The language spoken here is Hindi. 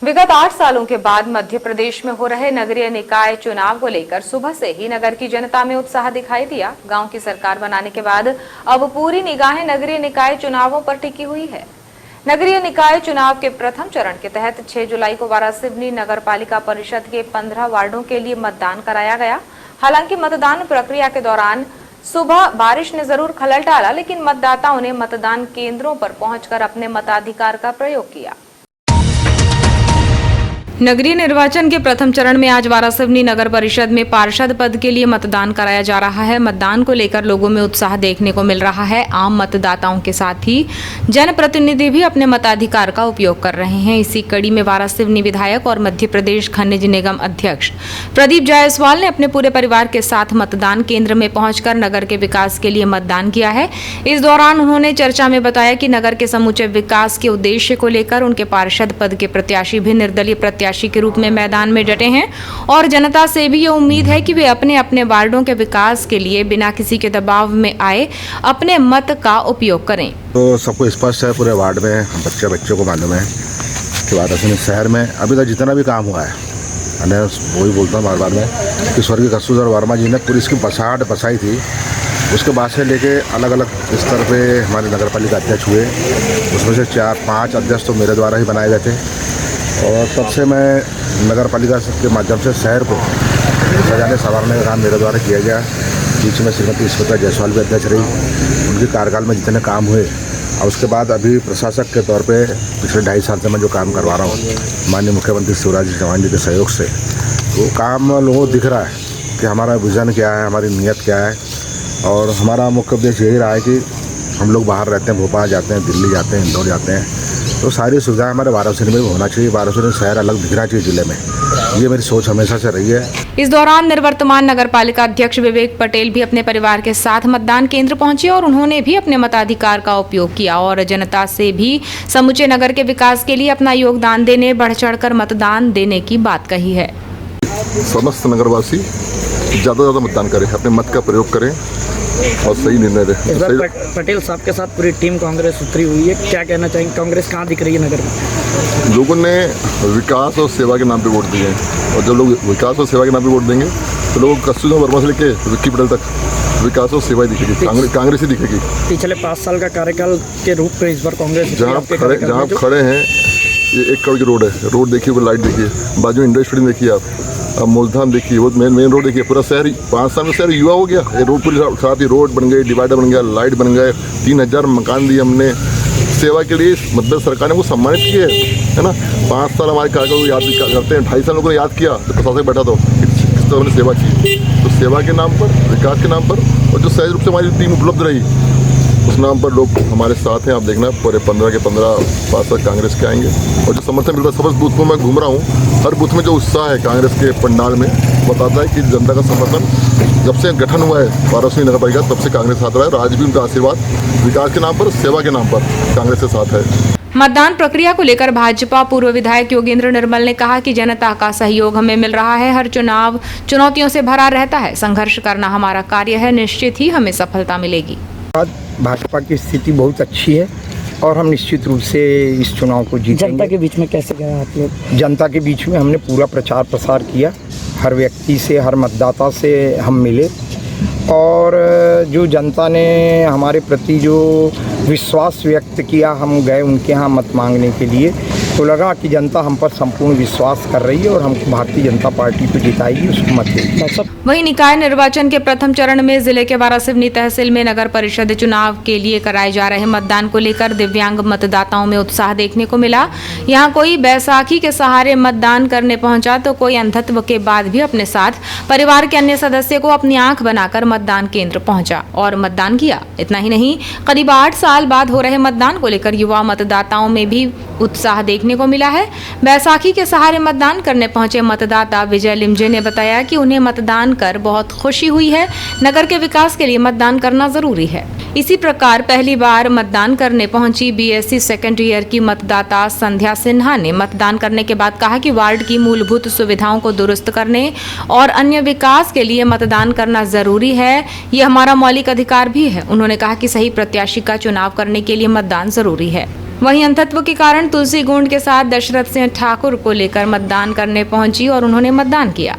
विगत 8 सालों के बाद मध्य प्रदेश में हो रहे नगरीय निकाय चुनाव को लेकर सुबह से ही नगर की जनता में उत्साह दिखाई दिया। गांव की सरकार बनाने के बाद अब पूरी निगाहें नगरीय निकाय चुनावों पर टिकी हुई है। नगरीय निकाय चुनाव के प्रथम चरण के तहत 6 जुलाई को वारासिवनी नगर पालिका परिषद के 15 वार्डों के लिए मतदान कराया गया। हालांकि मतदान प्रक्रिया के दौरान सुबह बारिश ने जरूर खलल डाला, लेकिन मतदाताओं ने मतदान केंद्रों पर पहुंचकर अपने मताधिकार का प्रयोग किया। नगरीय निर्वाचन के प्रथम चरण में आज वारासिवनी नगर परिषद में पार्षद पद के लिए मतदान कराया जा रहा है। मतदान को लेकर लोगों में उत्साह देखने को मिल रहा है। आम मतदाताओं के साथ ही जनप्रतिनिधि भी अपने मताधिकार का उपयोग कर रहे हैं। इसी कड़ी में वारासिवनी विधायक और मध्य प्रदेश खनिज निगम अध्यक्ष प्रदीप जायसवाल ने अपने पूरे परिवार के साथ मतदान केंद्र में पहुंचकर नगर के विकास के लिए मतदान किया है। इस दौरान उन्होंने चर्चा में बताया कि नगर के समूचे विकास के उद्देश्य को लेकर उनके पार्षद पद के प्रत्याशी भी निर्दलीय प्रत्याशी के रूप में मैदान में डटे हैं और जनता से भी ये उम्मीद है कि वे अपने अपने वार्डों के विकास के लिए बिना किसी के दबाव में आए अपने मत का उपयोग करें। तो सबको स्पष्ट है, पूरे वार्ड में बच्चों को मालूम है कि वारासिवनी शहर में अभी तक जितना भी काम हुआ है, मैंने वही बोलता हूँ बार बार में कि स्वर्गीय कस्तूरदास वर्मा जी ने पूरी इसकी बसाई थी। उसके बाद से लेके अलग अलग स्तर पे हमारे नगर पालिका अध्यक्ष हुए, उसमें से 4-5 अध्यक्ष तो मेरे द्वारा ही बनाए गए थे और तब से मैं नगर पालिका के माध्यम से शहर को सजाने संवारने का काम मेरे द्वारा किया गया। बीच में श्रीमती स्मिता जायसवाल भी अध्यक्ष रही, उनके कार्यकाल में जितने काम हुए और उसके बाद अभी प्रशासक के तौर पे पिछले 2.5 साल से मैं जो काम करवा रहा हूँ माननीय मुख्यमंत्री शिवराज सिंह चौहान जी के सहयोग से, वो काम लोगों को दिख रहा है कि हमारा विज़न क्या है, हमारी नीयत क्या है। और हमारा मुख्य उद्देश्य यही रहा है कि हम लोग बाहर रहते हैं, भोपाल जाते हैं, दिल्ली जाते हैं, इंदौर जाते हैं, तो सारी सुविधाएं हमारे वारासिवनी में होना चाहिए। वारासिवनी शहर अलग दिखना चाहिए जिले में, ये मेरी सोच हमेशा से रही है। इस दौरान निवर्तमान नगर पालिका अध्यक्ष विवेक पटेल भी अपने परिवार के साथ मतदान केंद्र पहुंचे और उन्होंने भी अपने मताधिकार का उपयोग किया और जनता से भी समूचे नगर के विकास के लिए अपना योगदान देने, बढ़ चढ़कर मतदान देने की बात कही है। समस्त नगरवासी ज़्यादा से ज़्यादा मतदान करें, अपने मत का प्रयोग करें और सही निर्णय लें। पटेल साहब के साथ पूरी टीम कांग्रेस उतरी हुई है, क्या कहना चाहेंगे? कांग्रेस कहाँ दिख रही है नगर में? लोगों ने विकास और सेवा के नाम पे वोट दिए हैं और जब लोग विकास और सेवा के नाम पे वोट देंगे तो लोगों को कस्तूरदास वर्मा से लेके विक्की पटेल तक विकास और सेवा ही दिखेगी, कांग्रेस ही दिखेगी। पिछले 5 साल का कार्यकाल के रूप में इस बार कांग्रेस जहाँ खड़े हैं ये 1 करोड़ की रोड है, रोड देखिए, वो लाइट देखिए, बाजू में इंडस्ट्री देखिए, आप मौजधाम देखिए, वो मेन रोड देखिए, पूरा शहर 5 साल में शहर युवा हो गया। ये रोड पूरी खराब थी, रोड बन गई, डिवाइडर बन गया, लाइट बन गए, 3000 मकान दिए हमने सेवा के लिए। मध्य सरकार ने वो सम्मानित किए है ना। 5 साल हमारे कार्यकाल को याद करते हैं, 2.5 साल लोगों ने याद किया जब प्रशासक बैठा तो किस तरह हमने सेवा की। तो सेवा के नाम पर, विकास के नाम पर और जो सहज रूप से हमारी टीम उपलब्ध रही उस नाम पर लोग हमारे साथ हैं। आप देखना पूरे 15 के 15 पार्षद कांग्रेस के आएंगे और जो समर्थन मिल रहा है समस्त बूथ में मैं घूम रहा हूँ, हर बूथ में जो उत्साह है कांग्रेस के पंडाल में बताता है कि जनता का समर्थन जब से गठन हुआ है वारासिवनी नगर पालिका तब से कांग्रेस साथ रहा है और आज भी उनका आशीर्वाद विकास के नाम पर, सेवा के नाम पर कांग्रेस के साथ है। मतदान प्रक्रिया को लेकर भाजपा पूर्व विधायक योगेंद्र निर्मल ने कहा कि जनता का सहयोग हमें मिल रहा है। हर चुनाव चुनौतियों से भरा रहता है, संघर्ष करना हमारा कार्य है, निश्चित ही हमें सफलता मिलेगी। भाजपा की स्थिति बहुत अच्छी है और हम निश्चित रूप से इस चुनाव को जीतेंगे। जनता के बीच में कैसे गए आप लोग? जनता के बीच में हमने पूरा प्रचार प्रसार किया, हर व्यक्ति से, हर मतदाता से हम मिले और जो जनता ने हमारे प्रति जो विश्वास व्यक्त किया, हम गए उनके यहाँ मत मांगने के लिए, तो लगा कि जनता हम पर संपूर्ण विश्वास कर रही है और हम भारतीय जनता पार्टी को जिताएगी, उसको मत देगी। वहीं निकाय निर्वाचन के प्रथम चरण में जिले के वारासिवनी तहसील में नगर परिषद चुनाव के लिए कराए जा रहे मतदान को लेकर दिव्यांग मतदाताओं में उत्साह देखने को मिला। यहाँ कोई बैसाखी के सहारे मतदान करने पहुंचा तो कोई अंधत्व के बाद भी अपने साथ परिवार के अन्य सदस्य को अपनी आंख बनाकर मतदान केंद्र पहुंचा और मतदान किया। इतना ही नहीं, करीब 8 साल बाद हो रहे मतदान को लेकर युवा मतदाताओं में भी उत्साह देखने को मिला है। बैसाखी के सहारे मतदान करने पहुंचे मतदाता विजय लिमजे ने बताया कि उन्हें मतदान कर बहुत खुशी हुई है। नगर के विकास के लिए मतदान करना जरूरी है। इसी प्रकार पहली बार मतदान करने पहुंची बीएससी सेकेंड ईयर की मतदाता संध्या सिन्हा ने मतदान करने के बाद कहा कि वार्ड की मूलभूत सुविधाओं को दुरुस्त करने और अन्य विकास के लिए मतदान करना जरूरी है। ये हमारा मौलिक अधिकार भी है। उन्होंने कहा कि सही प्रत्याशी का चुनाव करने के लिए मतदान जरूरी है। वहीं अंधत्व के कारण तुलसी गोंड के साथ दशरथ सिंह ठाकुर को लेकर मतदान करने पहुंची और उन्होंने मतदान किया।